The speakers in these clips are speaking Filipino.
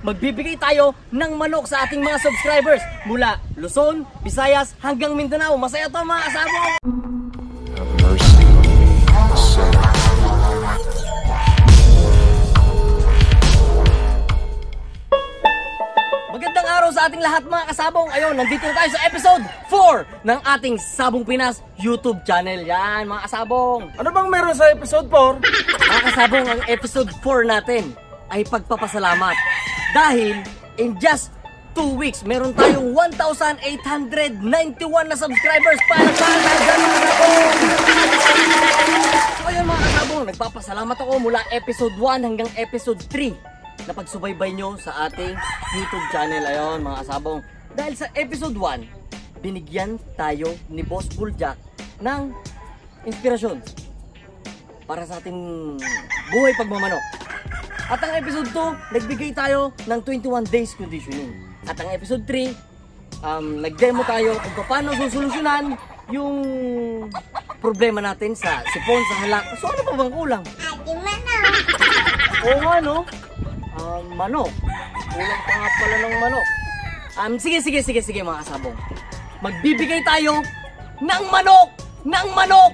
magbibigay tayo ng manok sa ating mga subscribers mula Luzon, Visayas hanggang Mindanao. Masaya to mga kasabong! Magandang araw sa ating lahat mga kasabong. Ayun, nandito na tayo sa episode 4 ng ating Sabong Pinas YouTube channel. Yan mga kasabong. Ano bang meron sa episode 4? Mga kasabong, ang episode 4 natin ay pagpapasalamat. Dahil in just 2 weeks, meron tayong 1,891 na subscribers para dyan mga kasabong. So ayun mga kasabong, nagpapasalamat ako mula episode 1 hanggang episode 3 na pagsubaybay nyo sa ating YouTube channel. Ayun mga kasabong, dahil sa episode 1 binigyan tayo ni Boss Buljak ng inspirasyon para sa ating buhay pagmamanok. At ang episode 2 nagbigay tayo ng 21 days conditioning. At ang episode 3 nagdemo tayo kung paano susolusyonan yung problema natin sa sipon, sa halak. So ano pa bang kulang? Oo nga no? Manok. Kulang pa nga pala ng manok. Sige mga kasabong. Magbibigay tayo ng manok! Ng manok!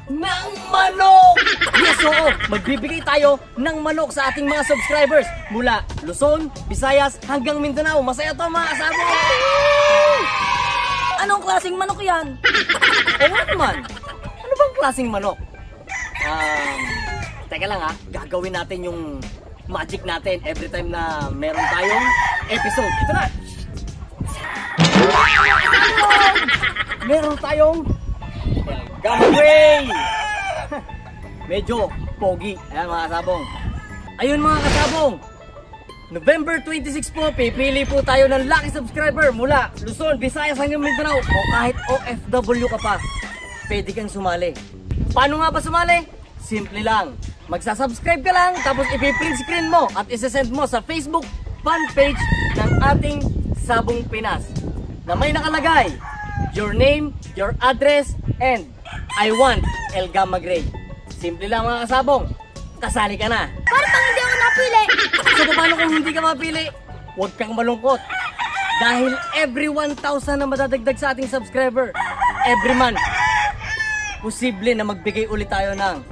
Ng manok! Yes, oo! Magbibigay tayo ng manok sa ating mga subscribers mula Luzon, Visayas hanggang Mindanao. Masaya to mga kasabong! Anong klaseng manok yan? Oo naman! Ano bang klaseng manok? Teka lang ha, gagawin natin yung magic natin every time na meron tayong episode. Ito na! Meron tayong Gamma Gray! Medyo pogi. Ayan mga kasabong. Ayun mga kasabong, November 26 po, pipili po tayo ng lucky subscriber mula Luzon, Visayas hanggang Mindanao. O kahit OFW ka pa, pwede kang sumali. Paano nga ba sumali? Simple lang. Magsasubscribe ka lang, tapos ipiprint screen mo at isesend mo sa Facebook fan page ng ating Sabong Pinas na may nakalagay your name, your address, and I want El Gamma Gray. Simple lang mga kasabong, kasali ka na. Para pang hindi ako napili. So paano kung hindi ka mapili? Huwag kang malungkot. Dahil every 1,000 na madadagdag sa ating subscriber, every month, posible na magbigay ulit tayo ng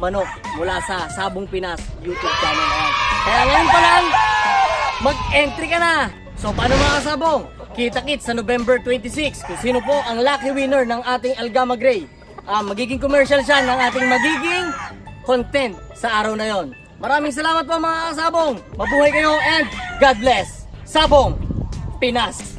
manok mula sa Sabong Pinas YouTube channel. Kaya ngayon pa lang, mag-entry ka na. So paano mga kasabong? Kita-kits sa November 26 kung sino po ang lucky winner ng ating El Gamma Gray. Magiging commercial siya ng ating magiging content sa araw na yon. Maraming salamat po mga kasabong. Mabuhay kayo and God bless. Sabong Pinas.